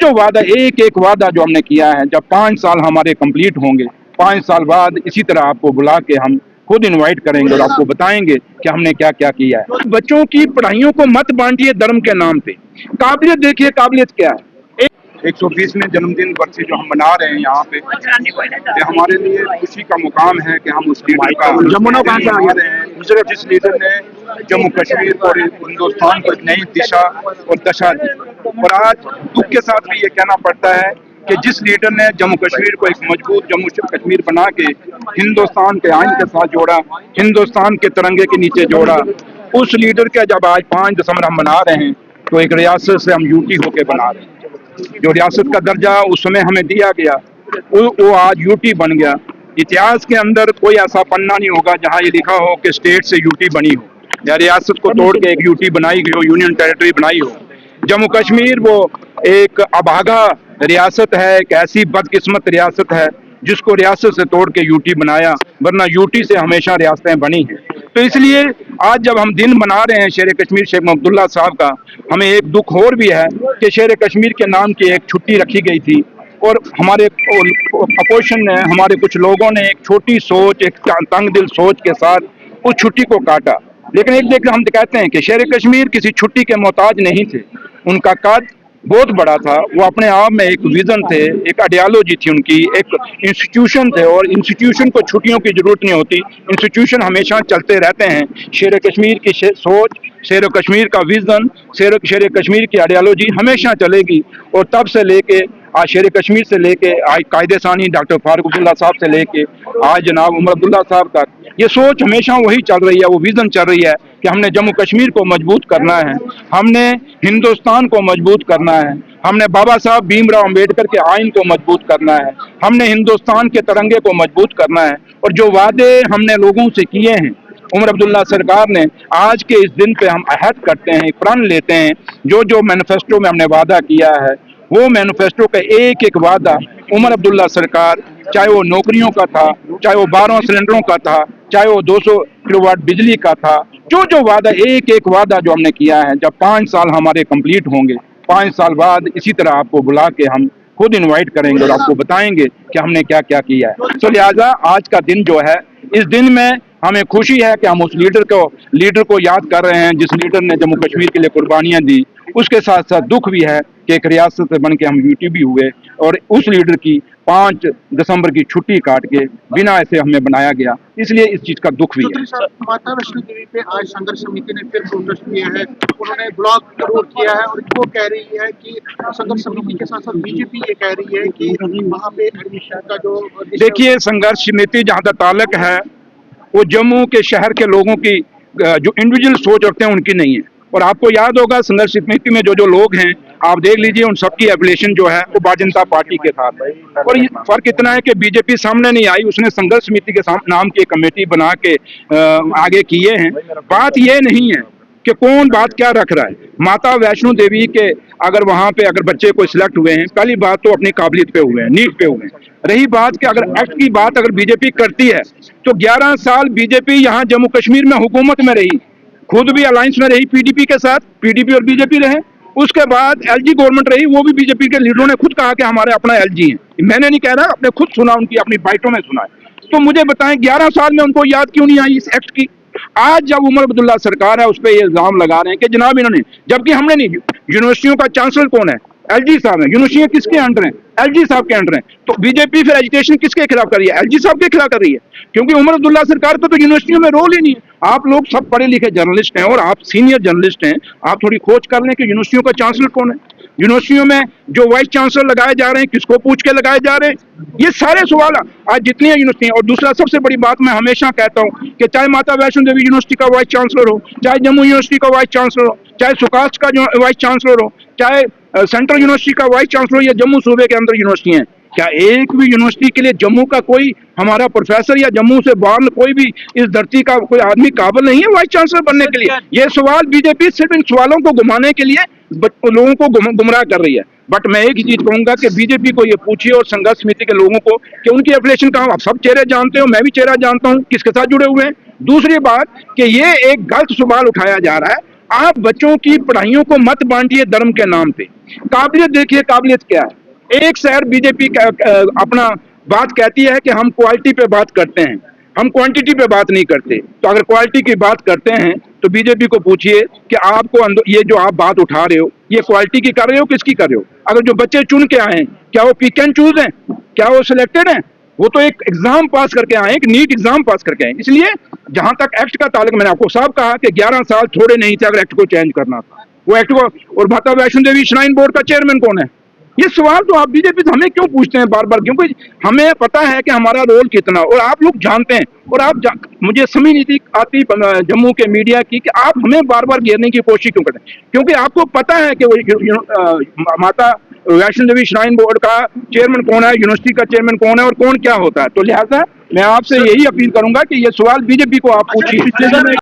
जो वादा एक एक वादा जो हमने किया है, जब 5 साल हमारे कंप्लीट होंगे, 5 साल बाद इसी तरह आपको बुला के हम खुद इनवाइट करेंगे और आपको बताएंगे कि हमने क्या क्या किया है। बच्चों की पढ़ाइयों को मत बांटिए धर्म के नाम पे। काबिलियत देखिए, काबिलियत क्या है। 120वें जन्मदिन वर्ष जो हम मना रहे हैं यहाँ पे, ये हमारे लिए खुशी का मुकाम है कि हम उस लीडर का मना रहे हैं जिस लीडर ने जम्मू कश्मीर और हिंदुस्तान को एक नई दिशा और दशा दी। और आज दुख के साथ भी ये कहना पड़ता है कि जिस लीडर ने जम्मू कश्मीर को एक मजबूत जम्मू कश्मीर बना के हिंदुस्तान के आइन के साथ जोड़ा, हिंदुस्तान के तिरंगे के नीचे जोड़ा, उस लीडर का जब आज 5 दिसंबर हम मना रहे हैं तो एक रियासत से हम यूटी होके बना रहे हैं। जो रियासत का दर्जा उस समय हमें दिया गया वो आज यूटी बन गया। इतिहास के अंदर कोई ऐसा पन्ना नहीं होगा जहां ये लिखा हो कि स्टेट से यूटी बनी हो या रियासत को तोड़ के एक यूटी बनाई गई हो, यूनियन टेरिटरी बनाई हो। जम्मू कश्मीर वो एक अभागा रियासत है, एक ऐसी बदकिस्मत रियासत है जिसको रियासत से तोड़ के यूटी बनाया, वरना यूटी से हमेशा रियासतें बनी हैं। तो इसलिए आज जब हम दिन मना रहे हैं शेर कश्मीर शेख अब्दुल्ला साहब का, हमें एक दुख और भी है कि शेर कश्मीर के नाम की एक छुट्टी रखी गई थी और हमारे अपोजिशन ने, हमारे कुछ लोगों ने एक छोटी सोच, एक तंग दिल सोच के साथ उस छुट्टी को काटा। लेकिन एक देखकर हम कहते हैं कि शेर कश्मीर किसी छुट्टी के मोहताज नहीं थे। उनका कद बहुत बड़ा था, वो अपने आप में एक विजन थे, एक आइडियोलॉजी थी उनकी, एक इंस्टीट्यूशन थे और इंस्टीट्यूशन को छुट्टियों की जरूरत नहीं होती। इंस्टीट्यूशन हमेशा चलते रहते हैं। शेर कश्मीर की सोच, शेर कश्मीर का विजन, शेर कश्मीर की आइडियोलॉजी हमेशा चलेगी। और तब से लेके आज शेर कश्मीर से लेके आज कायदे सानी डॉक्टर फारूक अब्दुल्ला साहब से लेके आज जनाब उमर अब्दुल्ला साहब तक ये सोच हमेशा वही चल रही है, वो विजन चल रही है कि हमने जम्मू कश्मीर को मजबूत करना है, हमने हिंदुस्तान को मजबूत करना है, हमने बाबा साहब भीमराव अंबेडकर के आइन को मजबूत करना है, हमने हिंदुस्तान के तिरंगे को मजबूत करना है। और जो वादे हमने लोगों से किए हैं उमर अब्दुल्ला सरकार ने, आज के इस दिन पे हम अहद करते हैं, प्रण लेते हैं। जो जो मैनिफेस्टो में हमने वादा किया है वो मैनिफेस्टो का एक एक वादा उमर अब्दुल्ला सरकार, चाहे वो नौकरियों का था, चाहे वो 12 सिलेंडरों का था, चाहे वो 200 किलोवाट बिजली का था, जो जो वादा एक एक वादा जो हमने किया है, जब 5 साल हमारे कंप्लीट होंगे, 5 साल बाद इसी तरह आपको बुला के हम खुद इनवाइट करेंगे और आपको बताएंगे कि हमने क्या क्या किया है। तो लिहाजा आज का दिन जो है, इस दिन में हमें खुशी है कि हम उस लीडर को याद कर रहे हैं जिस लीडर ने जम्मू कश्मीर के लिए कुर्बानियां दी। उसके साथ साथ दुख भी है कि एक रियासत से बन के हम यूटी भी हुए और उस लीडर की 5 दिसंबर की छुट्टी काट के बिना ऐसे हमें बनाया गया, इसलिए इस चीज का दुख भी है। माता वैष्णो देवी पे आज संघर्ष समिति ने फिर प्रोटेस्ट किया है, उन्होंने ब्लॉक जरूर किया है और वो कह रही है कि संघर्ष समिति के साथ साथ बीजेपी ये कह रही है कि वहाँ पे एडमिशन का जो, देखिए संघर्ष समिति जहाँ तक ताल्लुक है वो जम्मू के शहर के लोगों की जो इंडिविजुअल सोच रखते हैं उनकी नहीं है। और आपको याद होगा संघर्ष समिति में जो लोग हैं, आप देख लीजिए उन सबकी एफिलिएशन जो है वो भारतीय जनता पार्टी के साथ है। और फर्क इतना है कि बीजेपी सामने नहीं आई, उसने संघर्ष समिति के नाम की कमेटी बना के आगे किए हैं। बात ये नहीं है कि कौन बात क्या रख रहा है। माता वैष्णो देवी के अगर वहां पे अगर बच्चे कोई सिलेक्ट हुए हैं, पहली बात तो अपनी काबिलियत पे हुए हैं, नीट पे हुए हैं। रही बात कि अगर एक्ट की बात अगर बीजेपी करती है तो 11 साल बीजेपी यहाँ जम्मू कश्मीर में हुकूमत में रही, खुद भी अलायंस में रही पीडीपी के साथ, पीडीपी और बीजेपी रहे। उसके बाद एलजी गवर्नमेंट रही, वो भी बीजेपी के लीडरों ने खुद कहा कि हमारे अपना एलजी है। मैंने नहीं कह रहा, आपने खुद सुना, उनकी अपनी बाइटों में सुना है। तो मुझे बताएं 11 साल में उनको याद क्यों नहीं आई इस एक्ट की। आज जब उमर अब्दुल्ला सरकार है उस पर ये इल्जाम लगा रहे हैं कि जनाब इन्होंने, जबकि हमने नहीं। यूनिवर्सिटियों का चांसलर कौन है? एलजी साहब है। यूनिवर्सिटियां किसके अंडर हैं? एलजी साहब के अंडर हैं। तो बीजेपी फिर एजुकेशन किसके खिलाफ कर रही है? एलजी साहब के खिलाफ कर रही है, क्योंकि उमर अब्दुल्ला सरकार का तो यूनिवर्सिटियों में रोल ही नहीं है। आप लोग सब पढ़े लिखे जर्नलिस्ट हैं और आप सीनियर जर्नलिस्ट हैं, आप थोड़ी खोज कर लें कि यूनिवर्सिटियों का चांसलर कौन है, यूनिवर्सिटियों में जो वाइस चांसलर लगाए जा रहे हैं किसको पूछ के लगाए जा रहे हैं। ये सारे सवाल आज जितनी यूनिवर्सिटी। और दूसरा सबसे बड़ी बात मैं हमेशा कहता हूँ कि चाहे माता वैष्णो देवी यूनिवर्सिटी का वाइस चांसलर हो, चाहे जम्मू यूनिवर्सिटी का वाइस चांसलर हो, चाहे सुकास्ट का जो वाइस चांसलर हो, चाहे सेंट्रल यूनिवर्सिटी का वाइस चांसलर या जम्मू सूबे के अंदर यूनिवर्सिटी है, क्या एक भी यूनिवर्सिटी के लिए जम्मू का कोई हमारा प्रोफेसर या जम्मू से बाहर कोई भी इस धरती का कोई आदमी काबिल नहीं है वाइस चांसलर बनने के लिए? ये सवाल बीजेपी सिर्फ इन सवालों को घुमाने के लिए लोगों को गुमराह कर रही है। बट मैं एक ही चीज कहूंगा कि बीजेपी को ये पूछिए और संघर्ष समिति के लोगों को कि उनकी एफिलिएशन कहाँ। आप सब चेहरे जानते हो, मैं भी चेहरा जानता हूँ किसके साथ जुड़े हुए हैं। दूसरी बात कि ये एक गलत सवाल उठाया जा रहा है, आप बच्चों की पढ़ाइयों को मत बांटिए धर्म के नाम पे। काबिलियत देखिए, काबिलियत क्या है। एक शहर बीजेपी अपना बात कहती है कि हम क्वालिटी पे बात करते हैं, हम क्वांटिटी पे बात नहीं करते। तो अगर क्वालिटी की बात करते हैं तो बीजेपी को पूछिए कि आपको ये जो आप बात उठा रहे हो, ये क्वालिटी की कर रहे हो, किसकी कर रहे हो? अगर जो बच्चे चुन के आए हैं, क्या वो पिक एंड चूज हैं? क्या वो सिलेक्टेड हैं? वो तो एक एग्जाम पास करके आए, एक नीट एग्जाम पास करके आए। इसलिए जहां तक एक्ट का ताल्लुक, मैंने आपको साफ कहा कि 11 साल थोड़े नहीं थे अगर एक्ट को चेंज करना था। वो एक्ट को, और माता वैष्णो देवी श्राइन बोर्ड का चेयरमैन कौन है? ये सवाल तो आप बीजेपी से हमें क्यों पूछते हैं बार बार? क्योंकि हमें पता है कि हमारा रोल कितना, और आप लोग जानते हैं। और मुझे समझ नहीं थी आती जम्मू के मीडिया की कि आप हमें बार बार घेरने की कोशिश क्यों करते हैं। क्योंकि आपको पता है कि वो माता वैष्णो देवी श्राइन बोर्ड का चेयरमैन कौन है, यूनिवर्सिटी का चेयरमैन कौन है, और कौन क्या होता है। तो लिहाजा मैं आपसे यही अपील करूंगा कि ये सवाल बीजेपी को आप पूछिए।